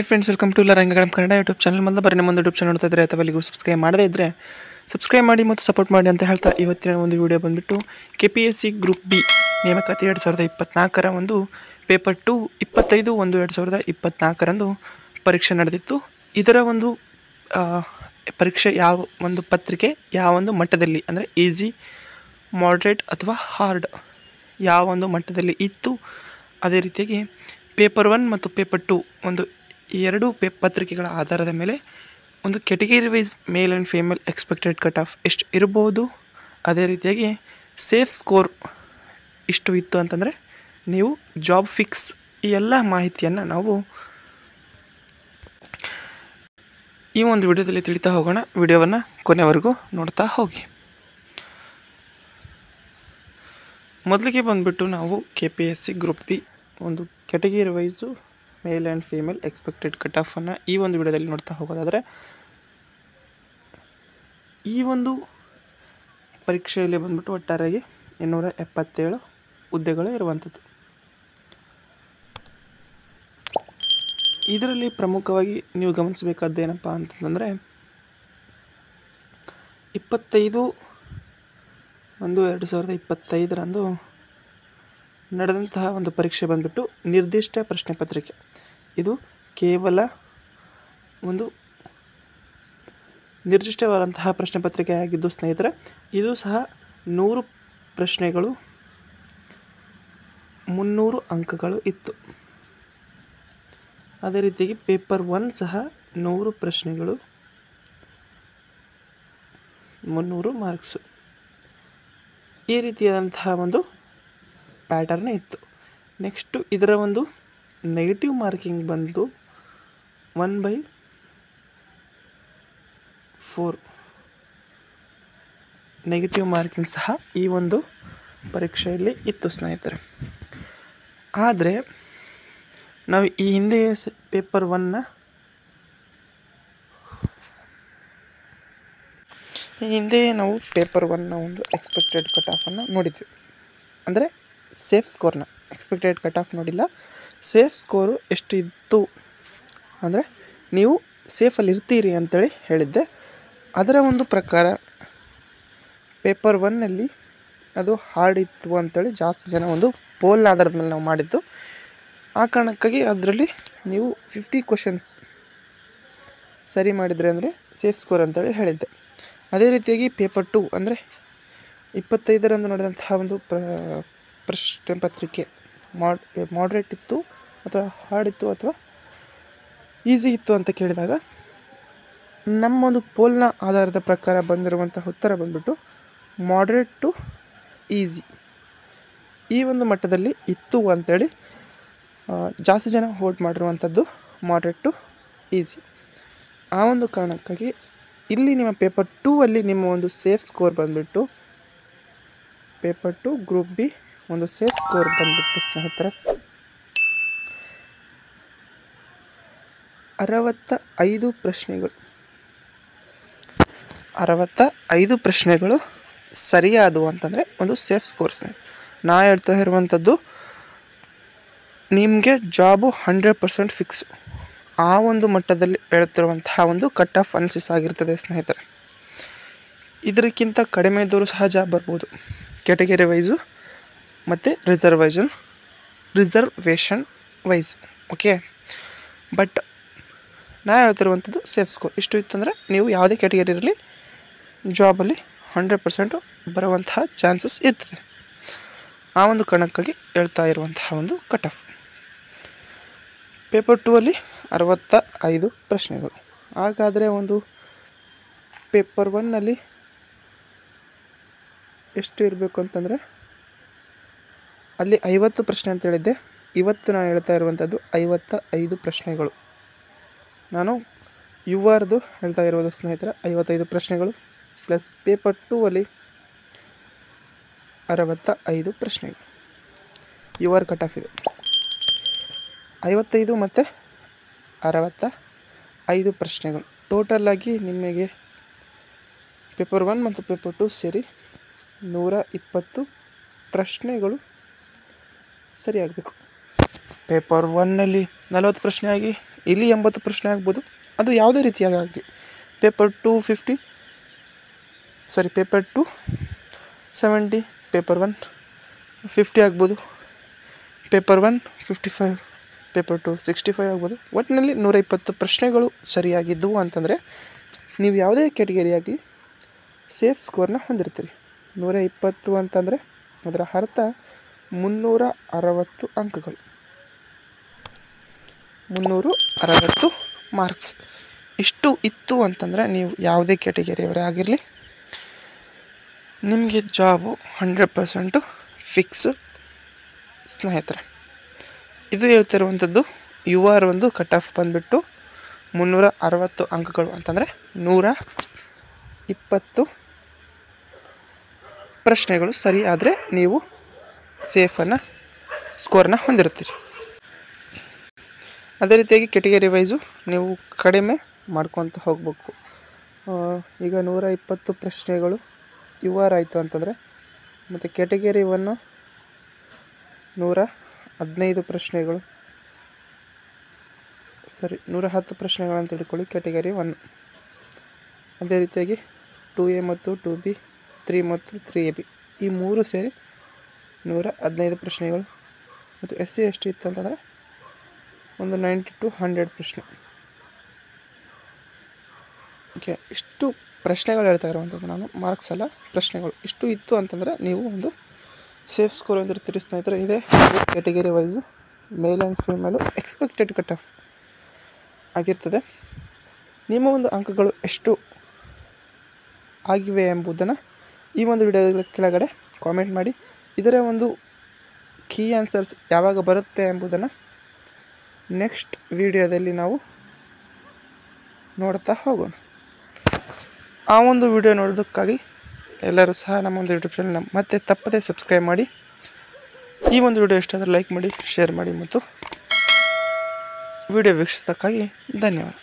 Friends, welcome to Rangaganam Kannada YouTube channel. ಮೊದಲ ಬಾರಿ ನಮ್ಮೊಂದು YouTube channel ನೋಡ್ತಾ ಇದ್ದರೆ ಅಥವಾ ಅಲ್ಲಿಗೂ ಸಬ್ಸ್ಕ್ರೈಬ್ ಮಾಡದೇ ಇದ್ದರೆ ಸಬ್ಸ್ಕ್ರೈಬ್ ಮಾಡಿ ಮತ್ತು ಸಪೋರ್ಟ್ ಮಾಡಿ ಅಂತ ಹೇಳ್ತಾ ಇವತ್ತಿನ ಒಂದು ವಿಡಿಯೋ ಬಂದುಬಿಟ್ಟು KPSC ಗ್ರೂಪ್ ಬಿ ನೇಮಕಾತಿ 2024 ಒಂದು ಪೇಪರ್ 2 25/1/2024 ಪರೀಕ್ಷೆ ನಡೆದಿತ್ತು. ಇದರ ಒಂದು ಪರೀಕ್ಷೆ ಯಾವ ಒಂದು ಪತ್ರಿಕೆ ಯಾವ ಒಂದು ಮಟ್ಟದಲ್ಲಿ ಅಂದರೆ ಈಸಿ, ಮಾಡ್ರೇಟ್ ಅಥವಾ ಹಾರ್ಡ್ ಯಾವ ಒಂದು ಮಟ್ಟದಲ್ಲಿ ಇತ್ತು. ಅದೇ ರೀತಿಯಾಗಿ ಪೇಪರ್ 1 ಮತ್ತು ಪೇಪರ್ 2 ಒಂದು ಎರಡು ಪತ್ರಿಕೆಗಳ ಆಧಾರದ ಮೇಲೆ ಒಂದು category wise male and female expected cut off ಎಷ್ಟು ಇರ್ಬೋದು, ಅದೇ ರೀತಿಯಾಗಿ ಸೇಫ್ ಸ್ಕೋರ್ ಇಷ್ಟು ಇತ್ತು ಅಂತಂದರೆ ನೀವು ಜಾಬ್ ಫಿಕ್ಸ್, ಈ ಎಲ್ಲ ಮಾಹಿತಿಯನ್ನು ನಾವು ಈ ಒಂದು ವಿಡಿಯೋದಲ್ಲಿ ತಿಳಿತಾ ಹೋಗೋಣ. ವಿಡಿಯೋವನ್ನು ಕೊನೆವರೆಗೂ ನೋಡ್ತಾ ಹೋಗಿ. ಮೊದಲಿಗೆ ಬಂದುಬಿಟ್ಟು ನಾವು KPSC ಗ್ರೂಪ್ ಬಿ ಒಂದು category wise male and female expected cut ಆಫನ್ನು ಈ ಒಂದು ವಿಡಿಯೋದಲ್ಲಿ ನೋಡ್ತಾ ಹೋಗೋದಾದರೆ, ಈ ಒಂದು ಪರೀಕ್ಷೆಯಲ್ಲಿ ಬಂದ್ಬಿಟ್ಟು ಒಟ್ಟಾರೆಯಾಗಿ 277 ಹುದ್ದೆಗಳು ಇರುವಂಥದ್ದು. ಇದರಲ್ಲಿ ಪ್ರಮುಖವಾಗಿ ನೀವು ಗಮನಿಸಬೇಕಾದ್ದೇನಪ್ಪ ಅಂತಂದರೆ 25/1/2025 ನಡೆದಂತಹ ಒಂದು ಪರೀಕ್ಷೆ ಬಂದ್ಬಿಟ್ಟು ನಿರ್ದಿಷ್ಟ ಪ್ರಶ್ನೆ ಪತ್ರಿಕೆ. ಇದು ಕೇವಲ ಒಂದು ನಿರ್ದಿಷ್ಟವಾದಂತಹ ಪ್ರಶ್ನೆ ಪತ್ರಿಕೆ ಆಗಿದ್ದು ಸ್ನೇಹಿತರೆ, ಇದು ಸಹ 100 ಪ್ರಶ್ನೆಗಳು 300 ಅಂಕಗಳು ಇತ್ತು. ಅದೇ ರೀತಿಯಾಗಿ ಪೇಪರ್ 1 ಸಹ 100 ಪ್ರಶ್ನೆಗಳು 300 ಮಾರ್ಕ್ಸು. ಈ ರೀತಿಯಾದಂತಹ ಒಂದು ಪ್ಯಾಟರ್ನ್ ಇತ್ತು. ನೆಕ್ಸ್ಟು ಇದರ ಒಂದು ನೆಗೆಟಿವ್ ಮಾರ್ಕಿಂಗ್ ಬಂದು 1/4 ನೆಗೆಟಿವ್ ಮಾರ್ಕಿಂಗ್ ಸಹ ಈ ಒಂದು ಪರೀಕ್ಷೆಯಲ್ಲಿ ಇತ್ತು ಸ್ನೇಹಿತರೆ. ಆದರೆ ನಾವು ಈ ಹಿಂದೆ ಪೇಪರ್ 1ನ ಒಂದು ಎಕ್ಸ್ಪೆಕ್ಟೆಡ್ ಕಟ್ ಆಫನ್ನು ನೋಡಿದ್ವಿ. ಅಂದರೆ ಸೇಫ್ ಸ್ಕೋರ್ನ ಎಕ್ಸ್ಪೆಕ್ಟೆಡ್ ಕಟ್ ಆಫ್ ನೋಡಿಲ್ಲ. ಸೇಫ್ ಸ್ಕೋರು ಎಷ್ಟು ಇತ್ತು ಅಂದರೆ ನೀವು ಸೇಫಲ್ಲಿ ಇರ್ತೀರಿ ಅಂತೇಳಿ ಹೇಳಿದ್ದೆ. ಅದರ ಒಂದು ಪ್ರಕಾರ ಪೇಪರ್ 1ನಲ್ಲಿ ಅದು ಹಾರ್ಡ್ ಇತ್ತು ಅಂತೇಳಿ ಜಾಸ್ತಿ ಜನ ಒಂದು ಪೋಲ್ ಆಧಾರದ ಮೇಲೆ ನಾವು ಮಾಡಿದ್ದು. ಆ ಕಾರಣಕ್ಕಾಗಿ ಅದರಲ್ಲಿ ನೀವು 50 ಕ್ವಶನ್ಸ್ ಸರಿ ಮಾಡಿದರೆ ಅಂದರೆ ಸೇಫ್ ಸ್ಕೋರ್ ಅಂತೇಳಿ ಹೇಳಿದ್ದೆ. ಅದೇ ರೀತಿಯಾಗಿ ಪೇಪರ್ 2 ಅಂದರೆ 25ರಂದು ನಡೆದಂತಹ ಒಂದು ಪ್ರಶ್ನೆ ಪತ್ರಿಕೆ ಮಾಡ್ರೇಟ್ ಇತ್ತು ಅಥವಾ ಹಾರ್ಡ್ ಇತ್ತು ಅಥವಾ ಈಸಿ ಇತ್ತು ಅಂತ ಕೇಳಿದಾಗ ನಮ್ಮೊಂದು ಪೋಲ್ನ ಆಧಾರದ ಪ್ರಕಾರ ಬಂದಿರುವಂತಹ ಉತ್ತರ ಬಂದ್ಬಿಟ್ಟು ಮಾಡ್ರೇಟ್ ಟು ಈಸಿ ಈ ಒಂದು ಮಟ್ಟದಲ್ಲಿ ಇತ್ತು ಅಂಥೇಳಿ ಜಾಸ್ತಿ ಜನ ವೋಟ್ ಮಾಡಿರುವಂಥದ್ದು ಮಾಡ್ರೇಟ್ ಟು ಈಸಿ. ಆ ಒಂದು ಕಾರಣಕ್ಕಾಗಿ ಇಲ್ಲಿ ನಿಮ್ಮ ಪೇಪರ್ 2ಅಲ್ಲಿ ನಿಮ್ಮ ಒಂದು ಸೇಫ್ ಸ್ಕೋರ್ ಬಂದುಬಿಟ್ಟು ಪೇಪರ್ 2 ಗ್ರೂಪ್ ಬಿ ಒಂದು ಸೇಫ್ ಸ್ಕೋರ್ ಬಂದುಬಿಟ್ಟು ಸ್ನೇಹಿತರೆ 65 ಪ್ರಶ್ನೆಗಳು 65 ಪ್ರಶ್ನೆಗಳು ಸರಿಯಾದವು ಅಂತಂದರೆ ಒಂದು ಸೇಫ್ ಸ್ಕೋರ್. ನಾ ಹೇಳ್ತಾ ಇರುವಂಥದ್ದು ನಿಮಗೆ ಜಾಬು 100% ಫಿಕ್ಸು, ಆ ಒಂದು ಮಟ್ಟದಲ್ಲಿ ಹೇಳ್ತಿರುವಂತಹ ಒಂದು ಕಟ್ ಆಫ್ ಅನಾಲಿಸಿಸ್ ಆಗಿರ್ತದೆ ಸ್ನೇಹಿತರೆ. ಇದಕ್ಕಿಂತ ಕಡಿಮೆ ಇದ್ದವರು ಸಹ ಜಾಬ್ ಬರ್ಬೋದು ಕೆಟಗರಿ ವೈಸು ಮತ್ತು ರಿಸರ್ವೇಷನ್ ವೈಸ್. ಓಕೆ, ಬಟ್ ನಾ ಹೇಳ್ತಿರುವಂಥದ್ದು ಸೇಫ್ ಸ್ಕೋರ್ ಇಷ್ಟು ಇತ್ತಂದರೆ ನೀವು ಯಾವುದೇ ಕ್ಯಾಟಗರಿ ಇರಲಿ ಜಾಬಲ್ಲಿ 100% ಬರುವಂತಹ ಚಾನ್ಸಸ್ ಇರ್ತದೆ. ಆ ಒಂದು ಕಾರಣಕ್ಕಾಗಿ ಹೇಳ್ತಾ ಇರುವಂತಹ ಒಂದು ಕಟ್ ಆಫ್. ಪೇಪರ್ 2ಅಲ್ಲಿ 65 ಪ್ರಶ್ನೆಗಳು. ಹಾಗಾದರೆ ಒಂದು ಪೇಪರ್ 1ನಲ್ಲಿ ಎಷ್ಟು ಇರಬೇಕು ಅಂತಂದರೆ ಅಲ್ಲಿ 50 ಪ್ರಶ್ನೆ ಅಂತ ಹೇಳಿದ್ದೆ. ಇವತ್ತು ನಾನು ಹೇಳ್ತಾ ಇರುವಂಥದ್ದು 55 ಪ್ರಶ್ನೆಗಳು. ನಾನು URದು ಹೇಳ್ತಾ ಇರೋದು ಸ್ನೇಹಿತರೆ 55 ಪ್ರಶ್ನೆಗಳು ಪ್ಲಸ್ ಪೇಪರ್ 2ಅಲ್ಲಿ 65 ಪ್ರಶ್ನೆಗಳು. UR ಕಟ್ ಆಫ್ ಇದೆ 55 ಮತ್ತು 65 ಪ್ರಶ್ನೆಗಳು. ಟೋಟಲಾಗಿ ನಿಮಗೆ ಪೇಪರ್ 1 ಮತ್ತು ಪೇಪರ್ 2 ಸೇರಿ 120 ಪ್ರಶ್ನೆಗಳು ಸರಿಯಾಗಬೇಕು. ಪೇಪರ್ 1ನಲ್ಲಿ 40 ಪ್ರಶ್ನೆ ಆಗಿ ಇಲ್ಲಿ 80 ಪ್ರಶ್ನೆ ಆಗ್ಬೋದು, ಅದು ಯಾವುದೇ ರೀತಿಯಾಗಿ ಆಗಲಿ. ಪೇಪರ್ 70, ಪೇಪರ್ 1 50 ಆಗ್ಬೋದು, ಪೇಪರ್ 1 55, ಪೇಪರ್ 2 65 ಆಗ್ಬೋದು. ಒಟ್ಟಿನಲ್ಲಿ 120 ಪ್ರಶ್ನೆಗಳು ಸರಿಯಾಗಿದ್ದವು ಅಂತಂದರೆ ನೀವು ಯಾವುದೇ ಕ್ಯಾಟಗರಿ ಆಗಲಿ ಸೇಫ್ ಸ್ಕೋರ್ನ ಹೊಂದಿರ್ತೀರಿ. 120 ಅಂತಂದರೆ ಅದರ ಅರ್ಥ 360 ಅಂಕಗಳು, 360 ಮಾರ್ಕ್ಸ್. ಇಷ್ಟು ಇತ್ತು ಅಂತಂದರೆ ನೀವು ಯಾವುದೇ ಕ್ಯಾಟಗರಿಯವರೇ ಆಗಿರಲಿ ನಿಮಗೆ ಜಾಬು 100% ಫಿಕ್ಸು ಸ್ನೇಹಿತರೆ. ಇದು ಹೇಳ್ತಿರುವಂಥದ್ದು UR ಒಂದು ಕಟ್ ಆಫ್ ಬಂದುಬಿಟ್ಟು 360 ಅಂಕಗಳು ಅಂತಂದರೆ 120 ಪ್ರಶ್ನೆಗಳು ಸರಿ ಆದರೆ ನೀವು ಸೇಫನ್ನು ಸ್ಕೋರ್ನ ಹೊಂದಿರ್ತೀರಿ. ಅದೇ ರೀತಿಯಾಗಿ ಕ್ಯಾಟಗರಿ ವೈಸು ನೀವು ಕಡಿಮೆ ಮಾಡ್ಕೊತ ಹೋಗಬೇಕು. ಈಗ 120 ಪ್ರಶ್ನೆಗಳು UR ಆಯಿತು ಅಂತಂದರೆ ಮತ್ತು ಕ್ಯಾಟಗರಿ 1 115 ಪ್ರಶ್ನೆಗಳು 110 ಪ್ರಶ್ನೆಗಳು ಅಂತ ತಿಳ್ಕೊಳ್ಳಿ ಕ್ಯಾಟಗರಿ 1. ಅದೇ ರೀತಿಯಾಗಿ 2A ಮತ್ತು 2B 3 ಮತ್ತು 3AB ಈ 3 ಸೇರಿ 115 ಪ್ರಶ್ನೆಗಳು. ಮತ್ತು SC ಎಷ್ಟು ಇತ್ತು ಅಂತಂದರೆ ಒಂದು 90 to 100 ಪ್ರಶ್ನೆ. ಓಕೆ, ಇಷ್ಟು ಪ್ರಶ್ನೆಗಳು ಹೇಳ್ತಾ ಇರುವಂಥದ್ದು ನಾನು, ಮಾರ್ಕ್ಸ್ ಅಲ್ಲ, ಪ್ರಶ್ನೆಗಳು ಇಷ್ಟು ಇತ್ತು ಅಂತಂದರೆ ನೀವು ಒಂದು ಸೇಫ್ ಸ್ಕೋರ್ ಹೊಂದಿರ್ತೀರಿ ಸ್ನೇಹಿತರೆ. ಇದೆ category wise male and female expected cut of ಆಗಿರ್ತದೆ. ನಿಮ್ಮ ಒಂದು ಅಂಕಗಳು ಎಷ್ಟು ಆಗಿವೆ ಎಂಬುದನ್ನು ಈ ಒಂದು ವಿಡಿಯೋದ ಕೆಳಗಡೆ ಕಾಮೆಂಟ್ ಮಾಡಿ. ಇದರ ಒಂದು ಕೀ ಆನ್ಸರ್ಸ್ ಯಾವಾಗ ಬರುತ್ತೆ ಎಂಬುದನ್ನು ನೆಕ್ಸ್ಟ್ ವಿಡಿಯೋದಲ್ಲಿ ನಾವು ನೋಡ್ತಾ ಹೋಗೋಣ. ಆ ಒಂದು ವಿಡಿಯೋ ನೋಡೋದಕ್ಕಾಗಿ ಎಲ್ಲರೂ ಸಹ ನಮ್ಮ ಒಂದು ಯೂಟ್ಯೂಬ್ ಚಾನಲ್ನ ಮತ್ತೆ ತಪ್ಪದೇ ಸಬ್ಸ್ಕ್ರೈಬ್ ಮಾಡಿ. ಈ ಒಂದು ವಿಡಿಯೋ ಇಷ್ಟ ಆದರೆ ಲೈಕ್ ಮಾಡಿ, ಶೇರ್ ಮಾಡಿ ಮತ್ತು ವಿಡಿಯೋ ವೀಕ್ಷಿಸೋದಕ್ಕಾಗಿ ಧನ್ಯವಾದ.